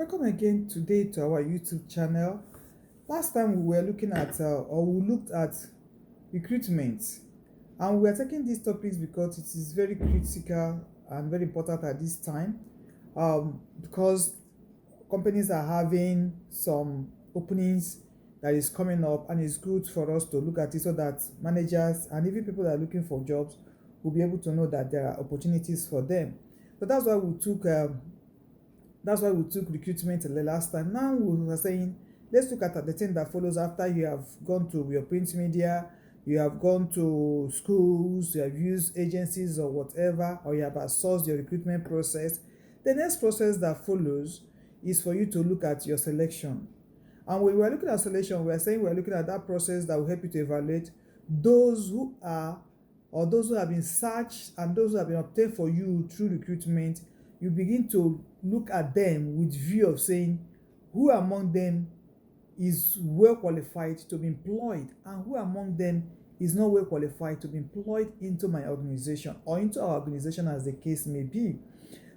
Welcome again today to our YouTube channel. Last time we were looking at or we looked at recruitment, and we are taking these topics because it is very critical and very important at this time, because companies are having some openings that is coming up, and it's good for us to look at it so that managers and even people that are looking for jobs will be able to know that there are opportunities for them. So that's why we took recruitment the last time. Now we are saying, let's look at the thing that follows after you have gone to your print media, you have gone to schools, you have used agencies or whatever, or you have outsourced your recruitment process. The next process that follows is for you to look at your selection. And when we are looking at selection, we are saying we are looking at that process that will help you to evaluate those who are, or those who have been searched and those who have been obtained for you through recruitment. You begin to look at them with view of saying who among them is well qualified to be employed and who among them is not well qualified to be employed into my organization or into our organization, as the case may be.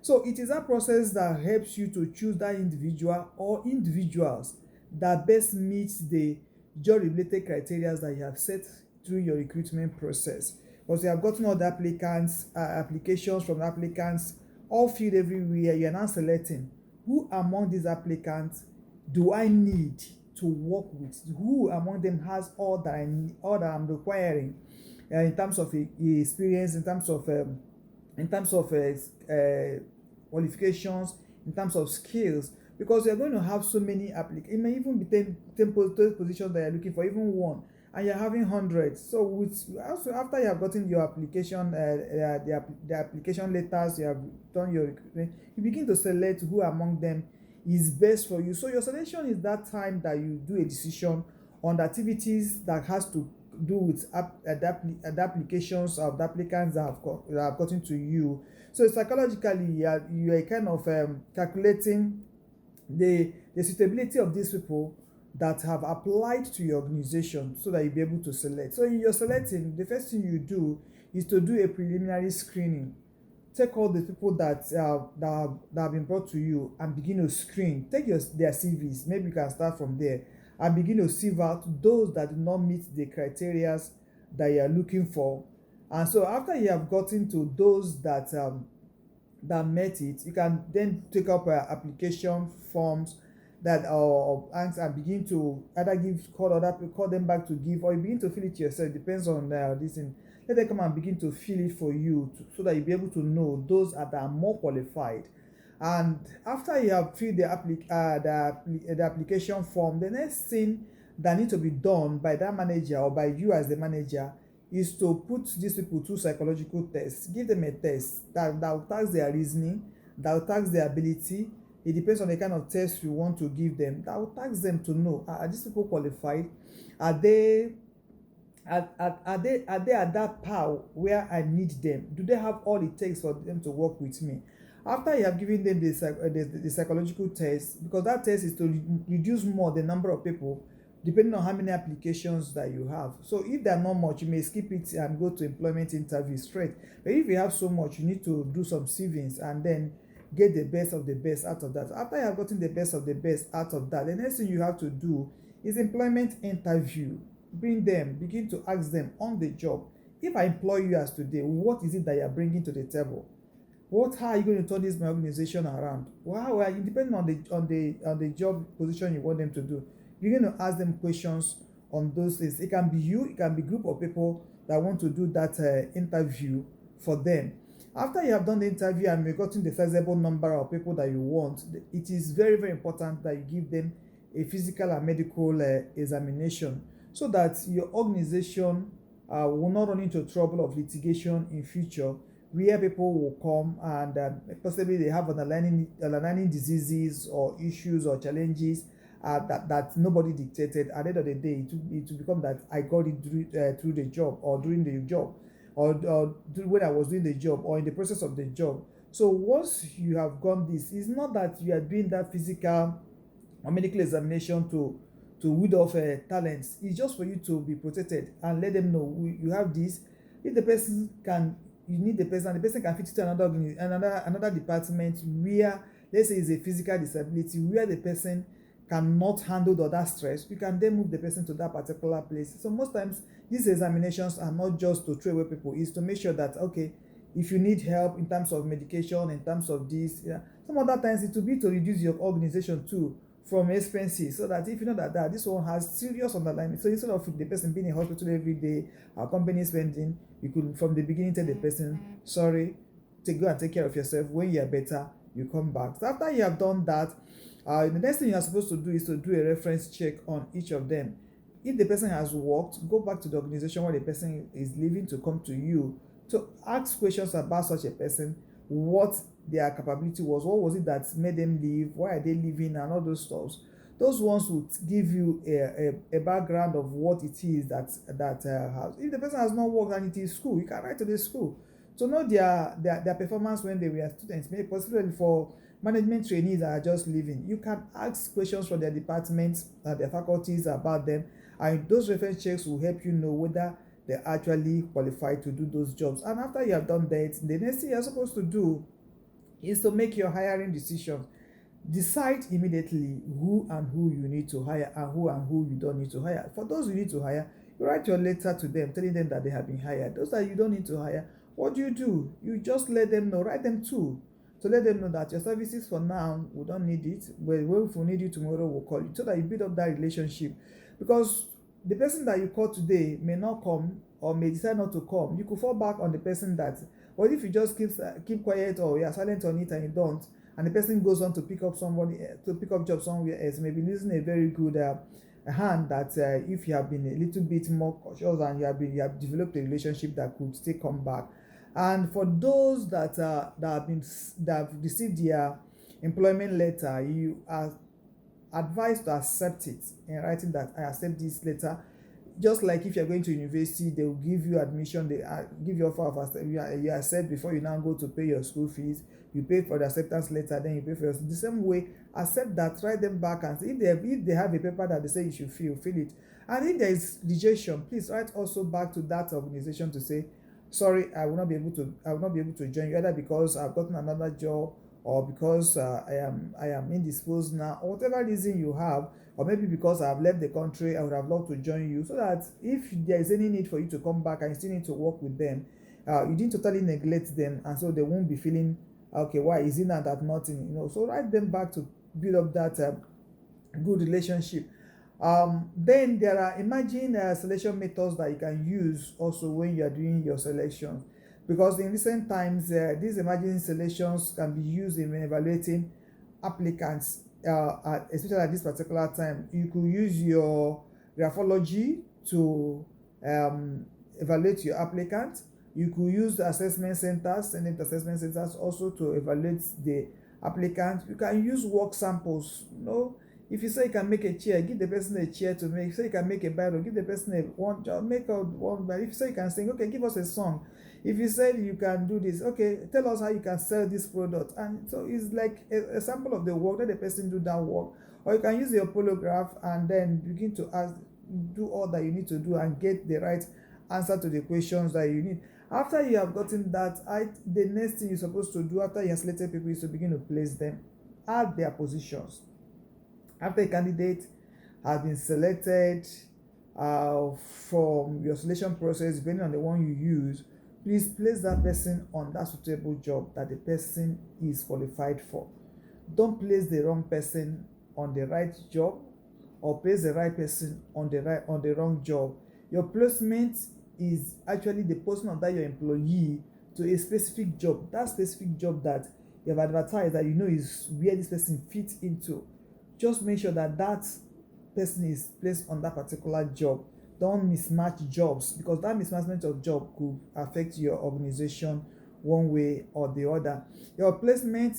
So it is that process that helps you to choose that individual or individuals that best meets the job related criteria that you have set through your recruitment process. Because you have gotten all the applications from applicants all filled everywhere, you are now selecting who among these applicants do I need to work with, who among them has all that I need, all that I'm requiring, in terms of experience, in terms of qualifications, in terms of skills, because you're going to have so many applicants. It may even be 10 positions that you're looking for, even one, and you're having hundreds. So with also after you have gotten your application, the application letters, you have done your recruitment, you begin to select who among them is best for you. So your selection is that time that you do a decision on the activities that has to do with the applications of the applicants that have gotten to you. So psychologically, you are kind of calculating the suitability of these people that have applied to your organization so that you'll be able to select. So in your selecting, the first thing you do is to do a preliminary screening. Take all the people that have been brought to you and begin to screen. Take their CVs. Maybe you can start from there and begin to sieve out those that do not meet the criteria that you are looking for. And so after you have gotten to those that met it, you can then take up application forms that are answer and begin to either call them back to give, or you begin to fill it yourself. Depends on this thing. Let them come and begin to fill it for you so that you'll be able to know those that are more qualified. And after you have filled the application form, the next thing that need to be done by that manager or by you as the manager is to put these people through psychological tests. Give them a test that will tax their reasoning, that will tax their ability. It depends on the kind of test you want to give them. That will tax them to know, are these people qualified? Are they at that power where I need them? Do they have all it takes for them to work with me? After you have given them the psychological test, because that test is to reduce more the number of people depending on how many applications that you have. So if there are not much, you may skip it and go to employment interview straight. But if you have so much, you need to do some sievings and then get the best of the best out of that. After you have gotten the best of the best out of that, the next thing you have to do is employment interview. Bring them, begin to ask them on the job. If I employ you as today, what is it that you are bringing to the table? How are you going to turn this my organization around? How are you, depending on the job position you want them to do, you're going to ask them questions on those things. It can be you, it can be a group of people that want to do that interview for them. After you have done the interview and you've gotten the sizable number of people that you want, it is very, very important that you give them a physical and medical examination so that your organization will not run into trouble of litigation in future, where people will come and possibly they have underlying diseases or issues or challenges that nobody dictated. At the end of the day, it will become that I got it through the job or during the job or when I was doing the job or in the process of the job. So once you have gone this, it's not that you are doing that physical or medical examination to weed off talents. It's just for you to be protected and let them know you have this. If the person can, you need the person, and the person can fit to another department where let's say it's a physical disability where the person cannot handle the other stress, you can then move the person to that particular place. So most times these examinations are not just to throw away people, it's to make sure that, okay, if you need help in terms of medication, in terms of this, yeah, some other times it will be to reduce your organization too from expenses, so that if you know that this one has serious underlying, so instead of the person being in hospital every day, our company spending, you could from the beginning tell the person, sorry, go and take care of yourself. When you're better, you come back. So after you have done that, the next thing you are supposed to do is to do a reference check on each of them. If the person has worked, go back to the organization where the person is leaving to come to you to ask questions about such a person, what their capability was, what was it that made them leave, why are they leaving, and all those stuff. Those ones would give you a background of what it is that has. If the person has not worked and it is school, you can write to the school to know their performance when they were students. Maybe possibly for management trainees that are just leaving, you can ask questions from their departments, their faculties about them, and those reference checks will help you know whether they're actually qualified to do those jobs. And after you have done that, the next thing you're supposed to do is to make your hiring decisions. Decide immediately who and who you need to hire and who you don't need to hire. For those you need to hire, you write your letter to them telling them that they have been hired. Those that you don't need to hire, what do? You just let them know, write them too, to let them know that your services for now, we don't need it, but if we need you tomorrow, we'll call you, so that you build up that relationship. Because the person that you call today may not come or may decide not to come. You could fall back on the person that, or if you just keep quiet or you are silent on it and you don't, and the person goes on to pick up job somewhere else, maybe losing a very good hand that if you have been a little bit more cautious and you have developed a relationship that could still come back. And for those that have received their employment letter, you are advised to accept it in writing that I accept this letter. Just like if you're going to university, they will give you admission, they give you offer of accept, you accept before you now go to pay your school fees. You pay for the acceptance letter, then you pay for the same way. Accept that, write them back and say if they have a paper that they say you should fill it. And if there is rejection, please write also back to that organization to say, sorry, I will not be able to join you, either because I've gotten another job or because I am indisposed now, or whatever reason you have, or maybe because I have left the country, I would have loved to join you, so that if there is any need for you to come back and you still need to work with them, you didn't totally neglect them, and so they won't be feeling, okay, why is it not that nothing, so write them back to build up that good relationship. Then there are emerging selection methods that you can use also when you are doing your selection, because in recent times these emerging selections can be used in evaluating applicants, especially at this particular time. You could use your graphology to evaluate your applicant. You could use the assessment centers, send them to assessment centers also to evaluate the applicant. You can use work samples. If you say you can make a chair, give the person a chair to make. If you say you can make a Bible, give the person one job, make out one Bible. If you say you can sing, okay, give us a song. If you say you can do this, okay, tell us how you can sell this product. And so it's like a sample of the work, let the person do that work. Or you can use your polygraph and then begin to do all that you need to do and get the right answer to the questions that you need. After you have gotten that, the next thing you're supposed to do after you have selected people is to begin to place them at their positions. After a candidate has been selected from your selection process, depending on the one you use, please place that person on that suitable job that the person is qualified for. Don't place the wrong person on the right job or place the right person on the wrong job. Your placement is actually the posting of that your employee to a specific job. That specific job that you have advertised that is where this person fits into. Just make sure that person is placed on that particular job. Don't mismatch jobs, because that mismatchment of job could affect your organization one way or the other. Your placement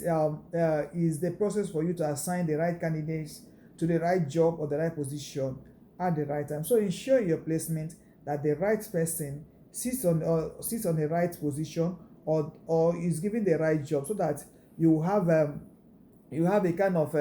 is the process for you to assign the right candidates to the right job or the right position at the right time. So ensure your placement that the right person sits on the right position or is given the right job, so that you have a kind of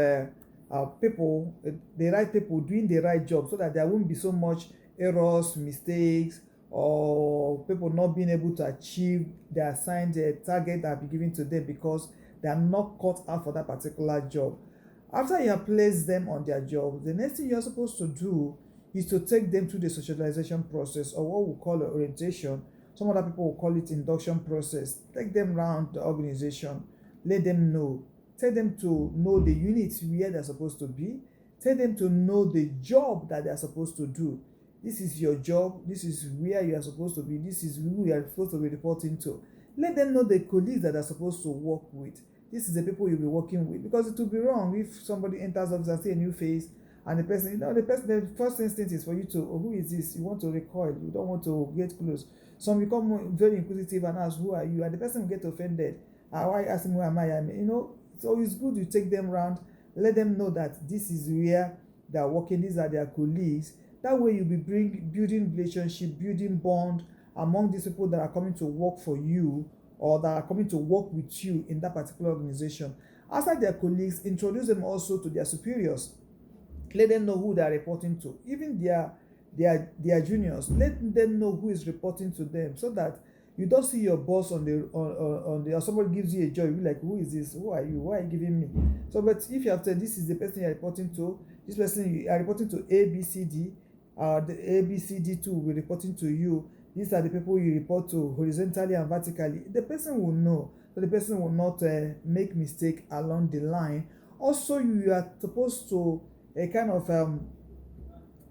people, the right people doing the right job, so that there won't be so much errors, mistakes, or people not being able to achieve the assigned target that be given to them because They are not cut out for that particular job. After you have placed them on their job, the next thing you're supposed to do is to take them through the socialization process, or what we call orientation. Some other people will call it induction process. Take them around the organization, let them know. Take them to know the units where they're supposed to be. Take them to know the job that they're supposed to do. This is your job. This is where you are supposed to be. This is who you are supposed to be reporting to. Let them know the colleagues that are supposed to work with. This is the people you'll be working with. Because it will be wrong if somebody enters office and see a new face, and the person, the first instinct is for you to, oh, who is this? You want to recoil. You don't want to get close. Some become very inquisitive and ask, who are you? And the person will get offended. Why ask me who am I? So it's good you take them around. Let them know that this is where they are working. These are their colleagues. That way you'll be building relationship, building bond among these people that are coming to work for you, or that are coming to work with you in that particular organization. Outside their colleagues, introduce them also to their superiors. Let them know who they are reporting to. Even their juniors, let them know who is reporting to them, so that you don't see your boss on the or somebody gives you a job, you'll be like, who is this? Who are you? Why are you giving me? So, but if you have said this is the person you're reporting to, this person you are reporting to ABCD, the ABCD2 will be reporting to you. These are the people you report to horizontally and vertically. The person will know, so the person will not make mistake along the line. Also, you are supposed to kind of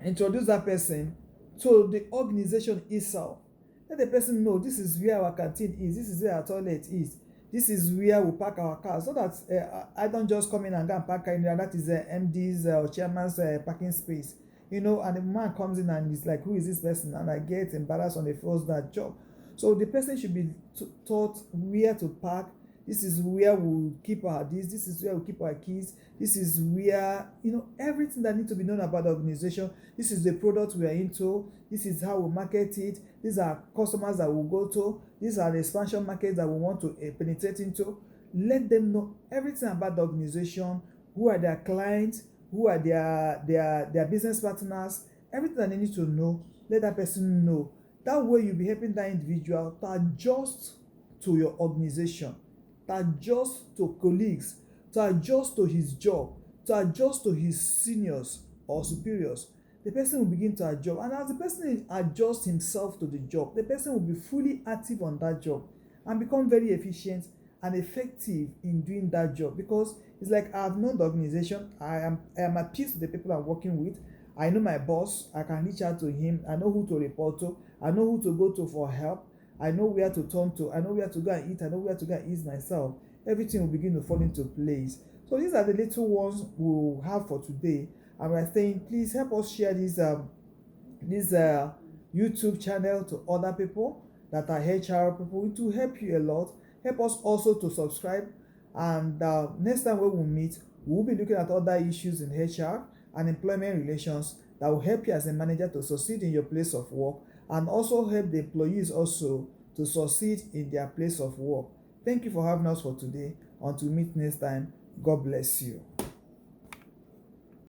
introduce that person to the organization itself. Let the person know this is where our canteen is, this is where our toilet is, this is where we park our cars, so that I don't just come in and go and park in there. That is MD's or chairman's parking space. And the man comes in and is like, who is this person? And I get embarrassed on the first that job. So the person should be taught where to park. This is where we keep our this is where we keep our keys. This is where, everything that needs to be known about the organization. This is the product we are into. This is how we market it. These are customers that we go to. These are the expansion markets that we want to penetrate into. Let them know everything about the organization. Who are their clients? Who are their business partners? Everything that they need to know, let that person know. That way you'll be helping that individual to adjust to your organization, to adjust to colleagues, to adjust to his job, to adjust to his seniors or superiors. The person will begin to adjust. And as the person adjusts himself to the job, the person will be fully active on that job and become very efficient and effective in doing that job, because it's like, I've known the organization, I am at peace with the people I'm working with. I know my boss, I can reach out to him, I know who to report to, I know who to go to for help, I know where to turn to, I know where to go and eat, I know where to go and ease myself. Everything will begin to fall into place. So these are the little ones we'll have for today. And we're saying, please help us share this YouTube channel to other people that are HR people. It will help you a lot. Help us also to subscribe. And next time when we meet, we'll be looking at other issues in HR and employment relations that will help you as a manager to succeed in your place of work, and also help the employees also to succeed in their place of work. Thank you for having us for today. Until we meet next time, God bless you.